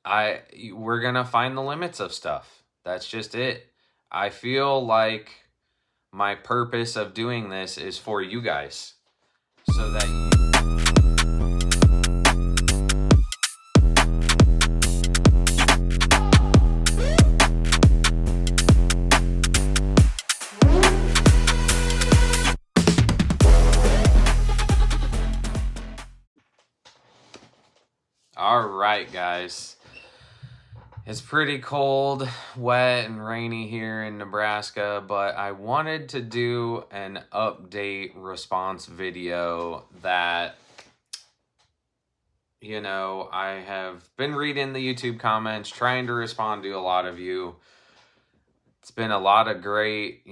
we're going to find the limits of stuff. That's just it. I feel like my purpose of doing this is for you guys, so that All right, guys. It's pretty cold, wet, and rainy here in Nebraska, but I wanted to do an update response video that, I have been reading the YouTube comments, trying to respond to a lot of you. It's been a lot of great,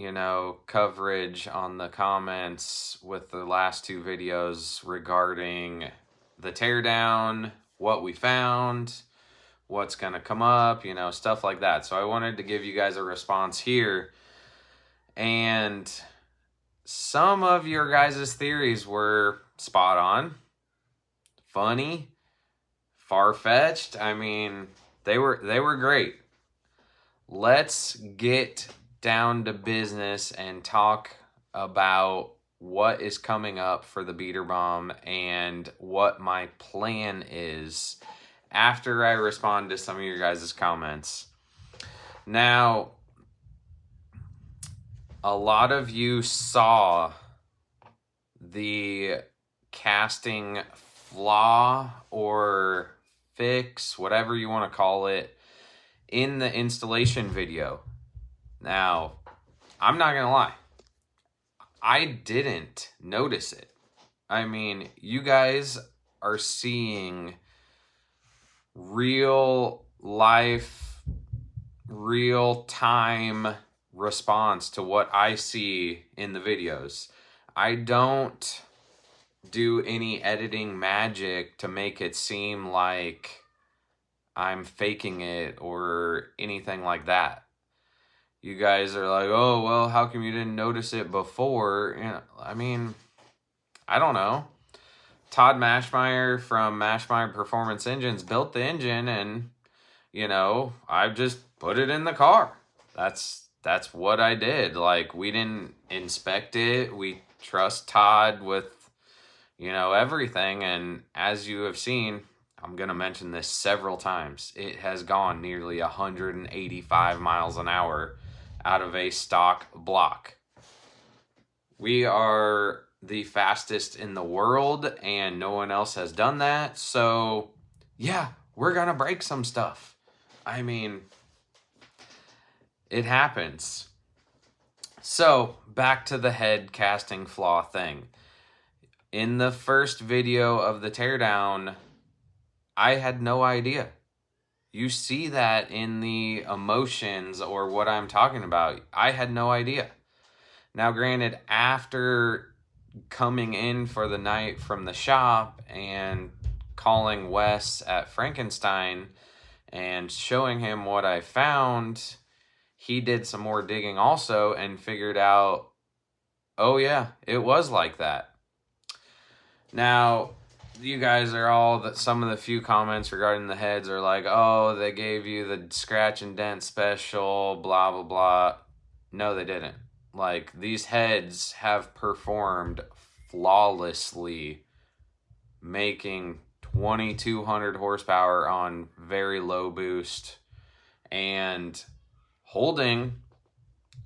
coverage on the comments with the last two videos regarding the teardown, what we found, what's going to come up, stuff like that. So I wanted to give you guys a response here. And some of your guys' theories were spot on, funny, far-fetched. I mean, they were great. Let's get down to business and talk about what is coming up for the beater bomb and what my plan is after I respond to some of your guys' comments. Now, a lot of you saw the casting flaw or fix, whatever you want to call it, in the installation video. Now, I'm not gonna lie, I didn't notice it. I mean, you guys are seeing real life, real time response to what I see in the videos. I don't do any editing magic to make it seem like I'm faking it or anything like that. You guys are like, oh, well, how come you didn't notice it before? I mean, I don't know. Todd Mashmeyer from Mashmeyer Performance Engines built the engine, and, I just put it in the car. That's what I did. Like, we didn't inspect it. We trust Todd with, everything. And as you have seen, I'm going to mention this several times, it has gone nearly 185 miles an hour out of a stock block. We are the fastest in the world, and no one else has done that. So, yeah, we're going to break some stuff. I mean, it happens. So, back to the head casting flaw thing. In the first video of the teardown, I had no idea. You see that in the emotions or what I'm talking about. I had no idea. Now, granted, after coming in for the night from the shop and calling Wes at Frankenstein and showing him what I found, he did some more digging also and figured out, oh yeah, it was like that. Now, you guys are all, some of the few comments regarding the heads are like, oh, they gave you the scratch and dent special, blah, blah, blah. No, they didn't. Like, these heads have performed flawlessly, making 2,200 horsepower on very low boost and holding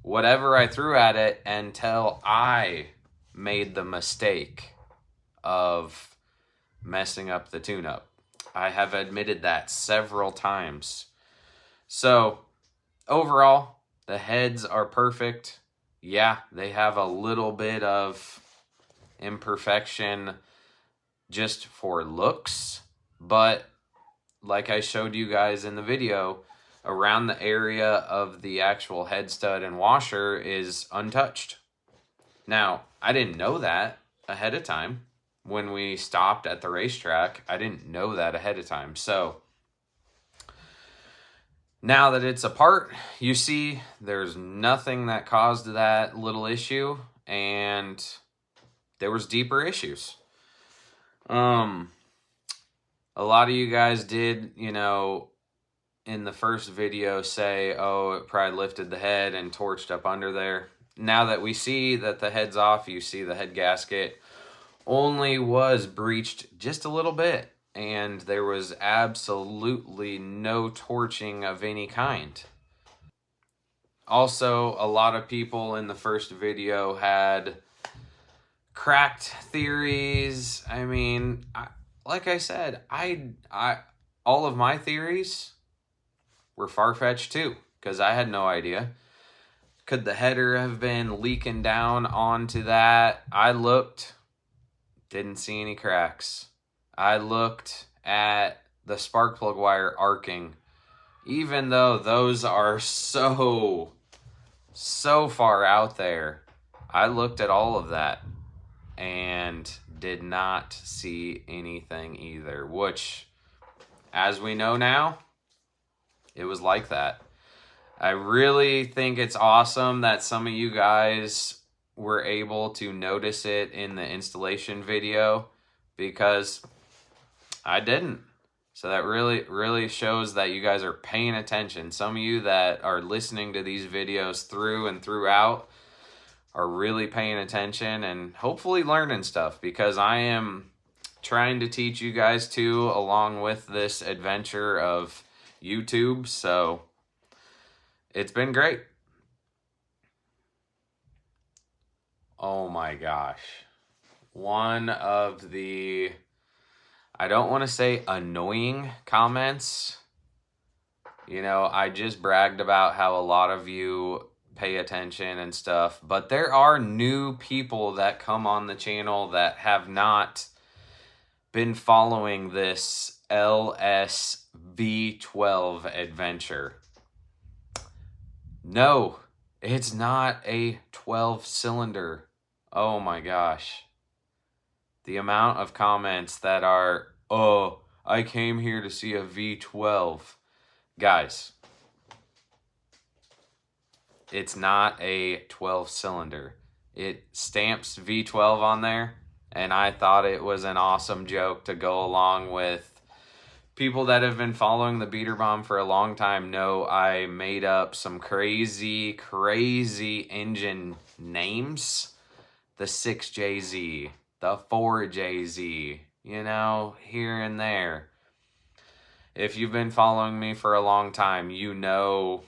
whatever I threw at it until I made the mistake of messing up the tune-up. I have admitted that several times. So, overall, the heads are perfect. Yeah, they have a little bit of imperfection just for looks, but like I showed you guys in the video, around the area of the actual head stud and washer is untouched. Now, I didn't know that ahead of time. When we stopped at the racetrack, I didn't know that ahead of time. So now that it's apart, you see there's nothing that caused that little issue, and there was deeper issues. A lot of you guys did, in the first video say, oh, it probably lifted the head and torched up under there. Now that we see that the head's off, you see the head gasket only was breached just a little bit, and there was absolutely no torching of any kind. Also, a lot of people in the first video had cracked theories. I mean, like I said, all of my theories were far-fetched too, because I had no idea. Could the header have been leaking down onto that? I looked, didn't see any cracks. I looked at the spark plug wire arcing, even though those are so far out there. I looked at all of that and did not see anything either, which, as we know now, it was like that. I really think it's awesome that some of you guys were able to notice it in the installation video, because I didn't. So that really shows that you guys are paying attention. Some of you that are listening to these videos through and throughout are really paying attention and hopefully learning stuff, because I am trying to teach you guys too, along with this adventure of YouTube. So it's been great. Oh my gosh. One of the, I don't want to say annoying comments. You know, I just bragged about how a lot of you pay attention and stuff, but there are new people that come on the channel that have not been following this LSV12 adventure. No, it's not a 12-cylinder. Oh my gosh. The amount of comments that are, oh, I came here to see a V12. Guys, it's not a 12-cylinder. It stamps V12 on there, and I thought it was an awesome joke to go along with. People that have been following the beater bomb for a long time know I made up some crazy engine names. The 6JZ, the 4JZ, you know, here and there. If you've been following me for a long time, you know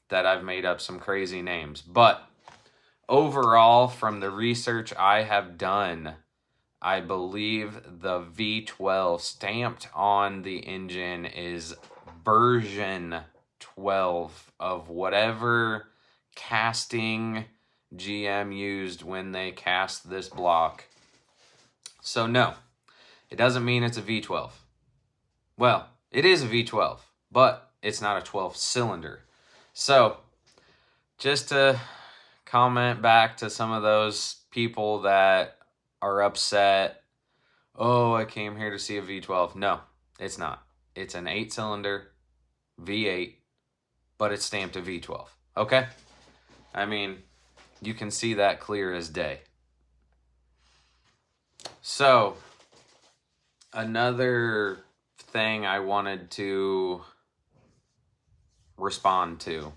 that I've made up some crazy names. But overall, from the research I have done, I believe the V12 stamped on the engine is version 12 of whatever casting GM used when they cast this block. So no, it doesn't mean it's a V12. Well, it is a V12, but it's not a 12-cylinder. So just to comment back to some of those people that are upset, oh, I came here to see a V12. No, it's not. It's an 8-cylinder V8, but it's stamped a V12. Okay? I mean, you can see that clear as day. So, another thing I wanted to respond to.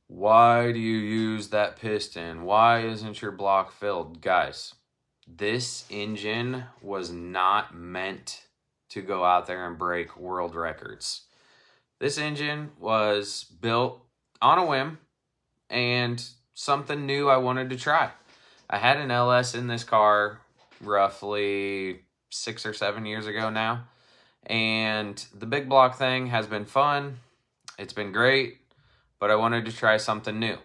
Why do you use that piston? Why isn't your block filled? Guys, this engine was not meant to go out there and break world records. This engine was built on a whim and something new I wanted to try. I had an LS in this car roughly 6 or 7 years ago now, and the big block thing has been fun. It's been great. But I wanted to try something new.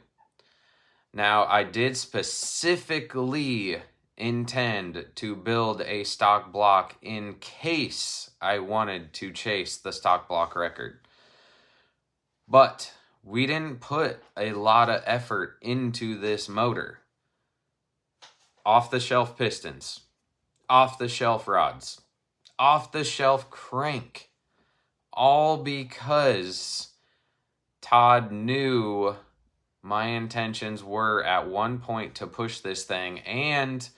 Now, I did specifically intend to build a stock block in case I wanted to chase the stock block record. But we didn't put a lot of effort into this motor. Off-the-shelf pistons, off-the-shelf rods, off-the-shelf crank, all because Todd knew my intentions were at one point to push this thing, and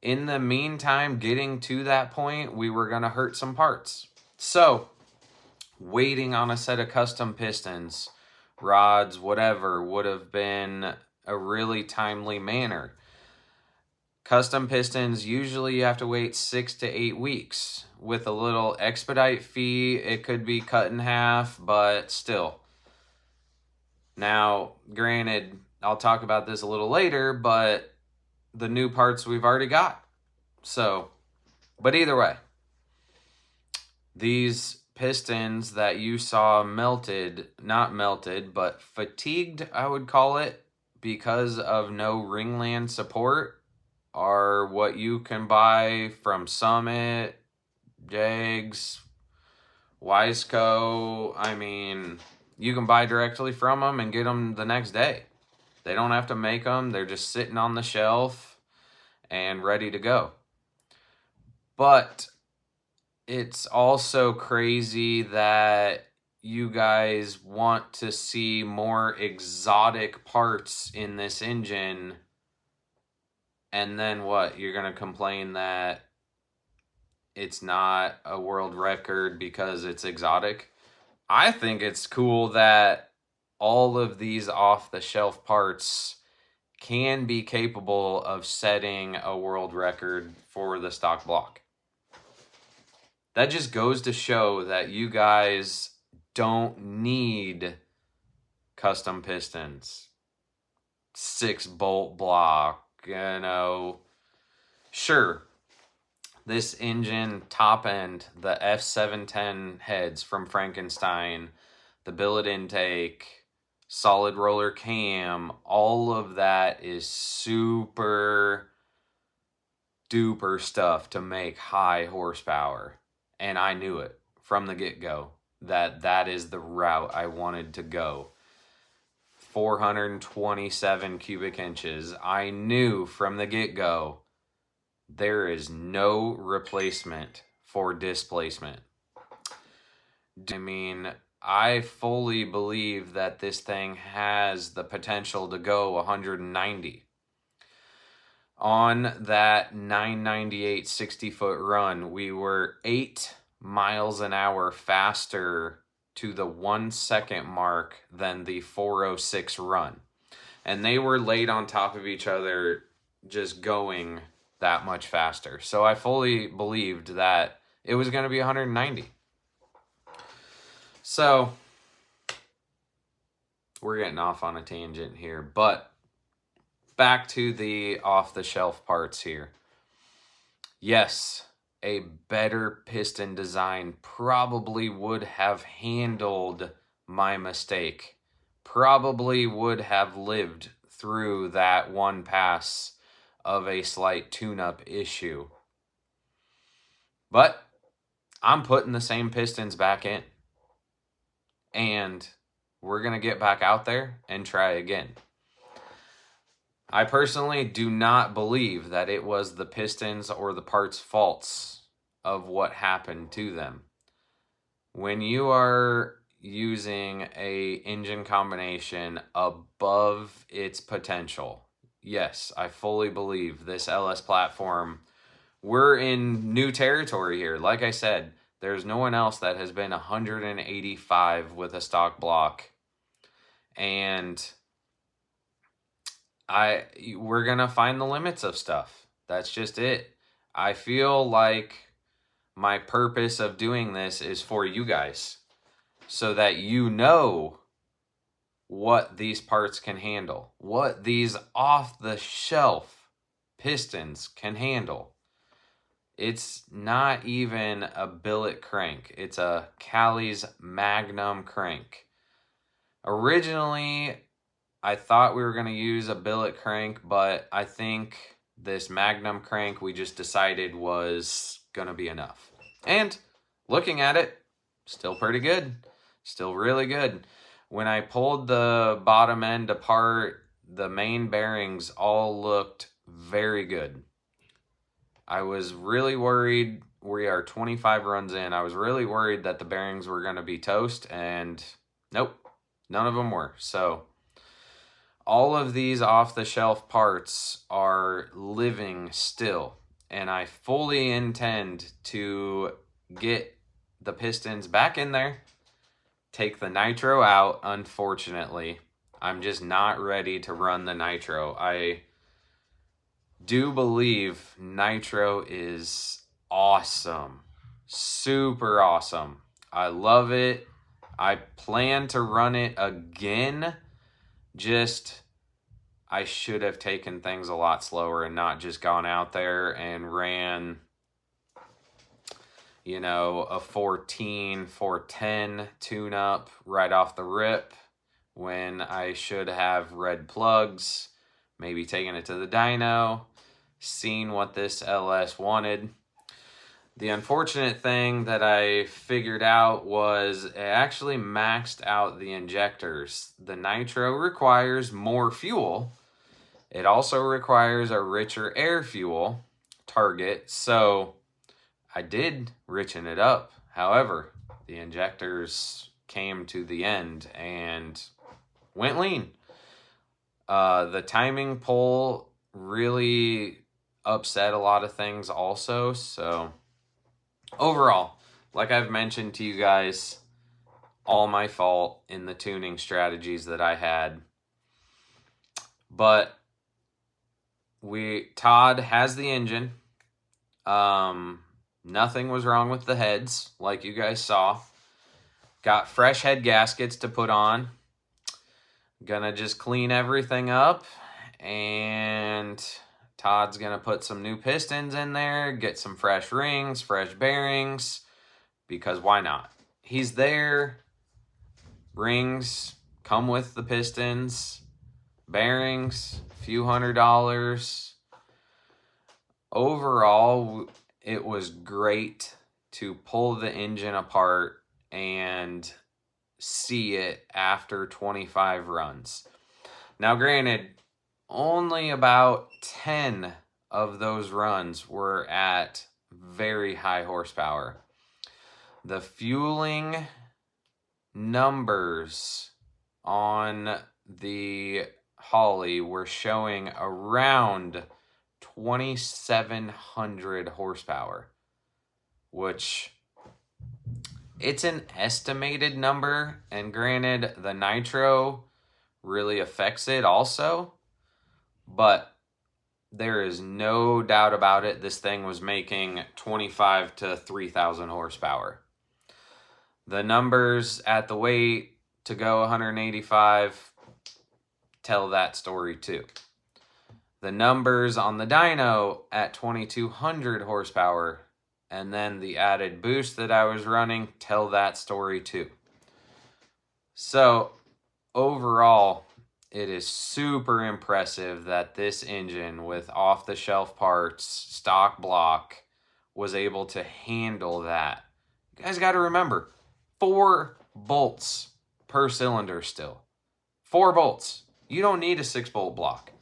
in the meantime, getting to that point, we were going to hurt some parts. So waiting on a set of custom pistons, rods, whatever, would have been a really timely manner. Custom pistons, usually you have to wait 6 to 8 weeks. With a little expedite fee, it could be cut in half, but still. Now, granted, I'll talk about this a little later, but the new parts we've already got. So, but either way, these pistons that you saw melted, not melted, but fatigued, I would call it, because of no ringland support, are what you can buy from Summit, Jags, Wiseco. I mean, you can buy directly from them and get them the next day. They don't have to make them. They're just sitting on the shelf and ready to go. But it's also crazy that you guys want to see more exotic parts in this engine. And then what? You're going to complain that it's not a world record because it's exotic? I think it's cool that all of these off-the-shelf parts can be capable of setting a world record for the stock block. That just goes to show that you guys don't need custom pistons. 6-bolt block, Sure, this engine top end, the F710 heads from Frankenstein, the billet intake, solid roller cam, all of that is super duper stuff to make high horsepower. And I knew it from the get-go that that is the route I wanted to go. 427 cubic inches. I knew from the get-go there is no replacement for displacement. I mean, I fully believe that this thing has the potential to go 190. On that 998 60-foot run, we were 8 miles an hour faster to the 1 second mark than the 406 run. And they were laid on top of each other, just going that much faster. So I fully believed that it was going to be 190. So we're getting off on a tangent here, but back to the off-the-shelf parts here. Yes, a better piston design probably would have handled my mistake. Probably would have lived through that one pass of a slight tune-up issue. But I'm putting the same pistons back in. And we're going to get back out there and try again. I personally do not believe that it was the pistons or the parts' faults of what happened to them. When you are using a engine combination above its potential, yes, I fully believe this LS platform, we're in new territory here. Like I said, there's no one else that has been 185 with a stock block. And we're going to find the limits of stuff. That's just it. I feel like my purpose of doing this is for you guys, so that you know what these parts can handle, what these off-the-shelf pistons can handle. It's not even a billet crank. It's a Cali's Magnum crank. Originally, I thought we were going to use a billet crank, but I think this Magnum crank we just decided was going to be enough. And looking at it, still pretty good. Still really good. When I pulled the bottom end apart, the main bearings all looked very good. I was really worried. We are 25 runs in. I was really worried that the bearings were going to be toast, and nope, none of them were. So all of these off-the-shelf parts are living still, and I fully intend to get the pistons back in there take the nitro out, unfortunately. I'm just not ready to run the nitro. I do believe nitro is awesome. Super awesome. I love it. I plan to run it again. Just, I should have taken things a lot slower and not just gone out there and ran, you know, a 14, 410 tune-up right off the rip when I should have red plugs, maybe taken it to the dyno, seen what this LS wanted. The unfortunate thing that I figured out was it actually maxed out the injectors. The nitro requires more fuel. It also requires a richer air fuel target, so I did richen it up. However, the injectors came to the end and went lean. The timing pull really upset a lot of things also, so overall, like I've mentioned to you guys, all my fault in the tuning strategies that I had. But Todd has the engine. Nothing was wrong with the heads, like you guys saw. Got fresh head gaskets to put on. Gonna just clean everything up, and Todd's gonna put some new pistons in there, get some fresh rings, fresh bearings, because why not? He's there. Rings come with the pistons, bearings, a few $100s. Overall, it was great to pull the engine apart and see it after 25 runs. Now, granted, only about 10 of those runs were at very high horsepower. The fueling numbers on the Holly were showing around 2,700 horsepower, which it's an estimated number, and granted, the nitro really affects it also, but there is no doubt about it. This thing was making 25 to 3,000 horsepower. The numbers at the weight to go 185 tell that story too. The numbers on the dyno at 2,200 horsepower and then the added boost that I was running tell that story too. So overall, it is super impressive that this engine with off-the-shelf parts, stock block, was able to handle that. You guys got to remember, 4 bolts per cylinder still. 4 bolts. You don't need a 6-bolt block.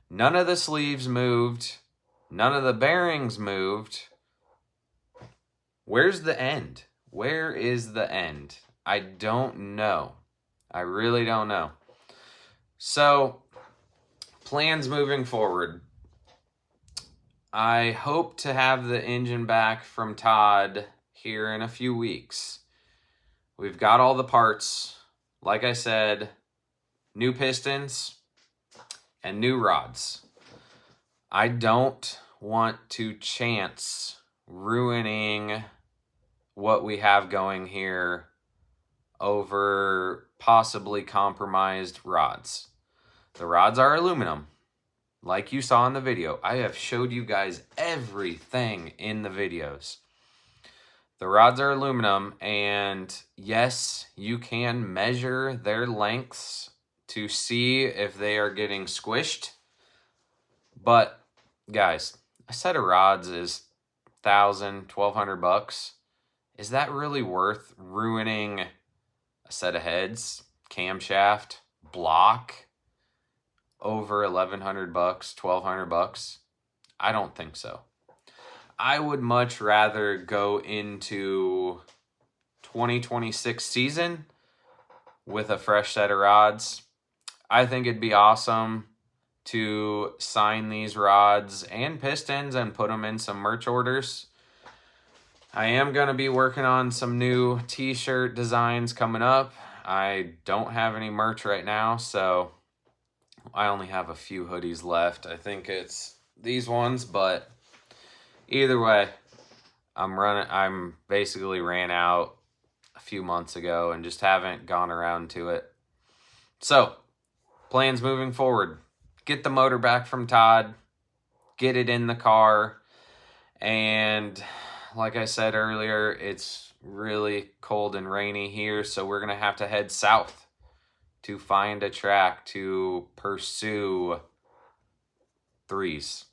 None of the sleeves moved. None of the bearings moved. Where's the end? Where is the end? I don't know. I really don't know. So, plans moving forward. I hope to have the engine back from Todd here in a few weeks. We've got all the parts. Like I said, new pistons and new rods. I don't want to chance ruining what we have going here over possibly compromised rods. The rods are aluminum. Like you saw in the video, I have showed you guys everything in the videos. The rods are aluminum, and yes, you can measure their lengths to see if they are getting squished. But guys, a set of rods is $1,000, $1,200. Is that really worth ruining a set of heads, camshaft, block over $1,100, $1,200? I don't think so. I would much rather go into 2026 season with a fresh set of rods. I think it'd be awesome to sign these rods and pistons and put them in some merch orders. I am going to be working on some new t-shirt designs coming up. I don't have any merch right now, so I only have a few hoodies left. I think it's these ones, but either way, I'm basically ran out a few months ago and just haven't gone around to it. So, plans moving forward. Get the motor back from Todd, get it in the car, and like I said earlier, it's really cold and rainy here, so we're going to have to head south to find a track to pursue threes.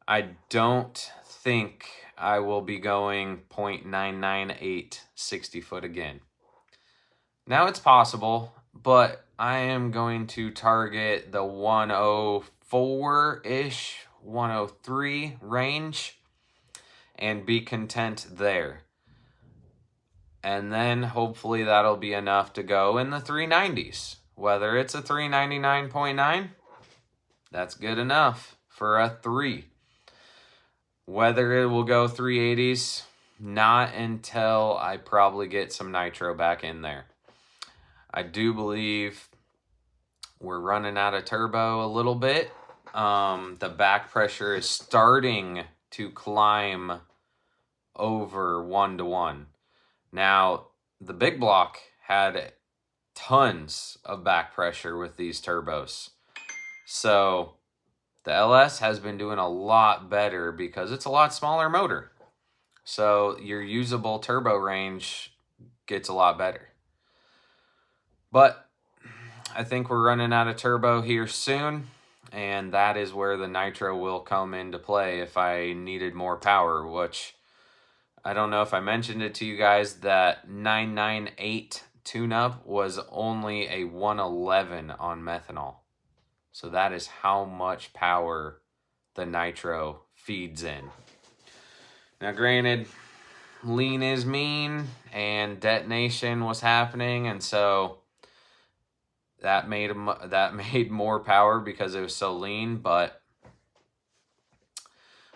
I don't think I will be going .998 60 foot again. Now it's possible, but I am going to target the 104-ish, 103 range and be content there. And then hopefully that'll be enough to go in the 390s. Whether it's a 399.9, that's good enough for a 3. Whether it will go 380s, not until I probably get some nitro back in there. I do believe we're running out of turbo a little bit. The back pressure is starting to climb over 1-to-1. Now, the big block had tons of back pressure with these turbos. So the LS has been doing a lot better because it's a lot smaller motor. So your usable turbo range gets a lot better. But I think we're running out of turbo here soon, and that is where the nitro will come into play if I needed more power, which I don't know if I mentioned it to you guys, that 998 tune-up was only a 111 on methanol. So that is how much power the nitro feeds in. Now granted, lean is mean, and detonation was happening, and so that made more power because it was so lean, but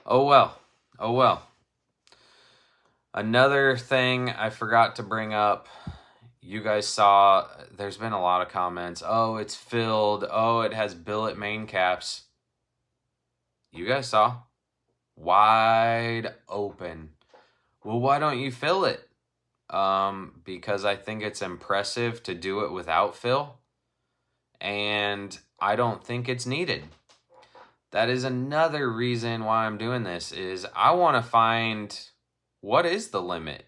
oh well. Another thing I forgot to bring up, you guys saw, there's been a lot of comments. Oh, it's filled. Oh, it has billet main caps. You guys saw. Wide open. Well, why don't you fill it? Because I think it's impressive to do it without fill. And I don't think it's needed. That is another reason why I'm doing this, is I want to find what is the limit.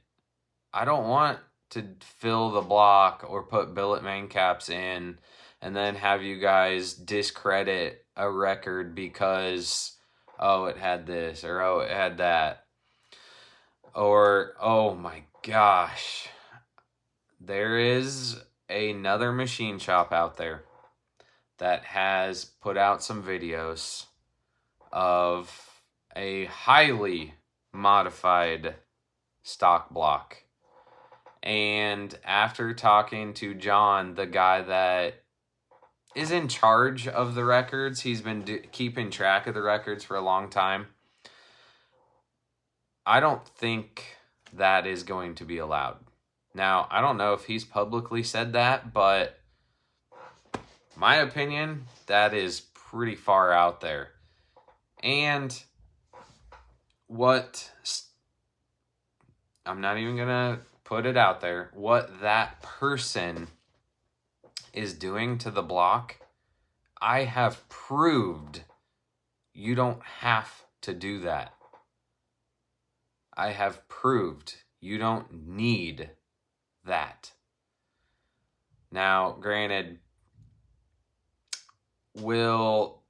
I don't want to fill the block or put billet main caps in and then have you guys discredit a record because, oh, it had this, or oh, it had that. Or, oh my gosh, there is another machine shop out there that has put out some videos of a highly modified stock block. And after talking to John, the guy that is in charge of the records, he's been keeping track of the records for a long time, I don't think that is going to be allowed. Now, I don't know if he's publicly said that, but my opinion, that is pretty far out there. And I'm not even going to put it out there, what that person is doing to the block, I have proved you don't have to do that. I have proved you don't need that. Now, granted, will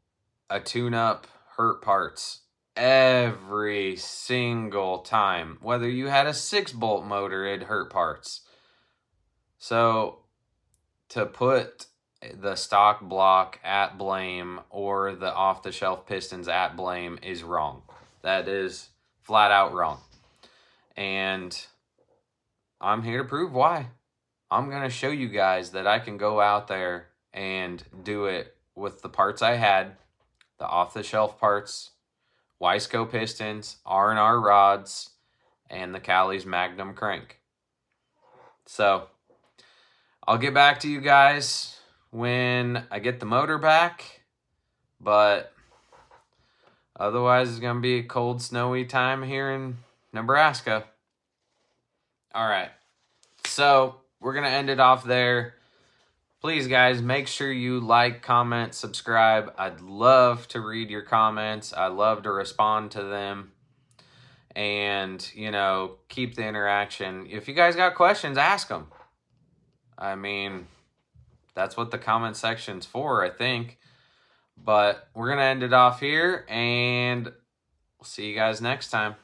a tune-up hurt parts? Every single time. Whether you had a 6-bolt motor, it hurt parts. So, to put the stock block at blame or the off-the-shelf pistons at blame is wrong. That is flat out wrong. And I'm here to prove why. I'm going to show you guys that I can go out there and do it with the parts I had, the off-the-shelf parts, Wiseco pistons, R&R rods, and the Callie's Magnum crank. So I'll get back to you guys when I get the motor back, but otherwise it's going to be a cold, snowy time here in Nebraska. All right, so we're going to end it off there. Please, guys, make sure you like, comment, subscribe. I'd love to read your comments. I love to respond to them. And, you know, keep the interaction. If you guys got questions, ask them. I mean, that's what the comment section's for, I think. But we're going to end it off here, and we'll see you guys next time.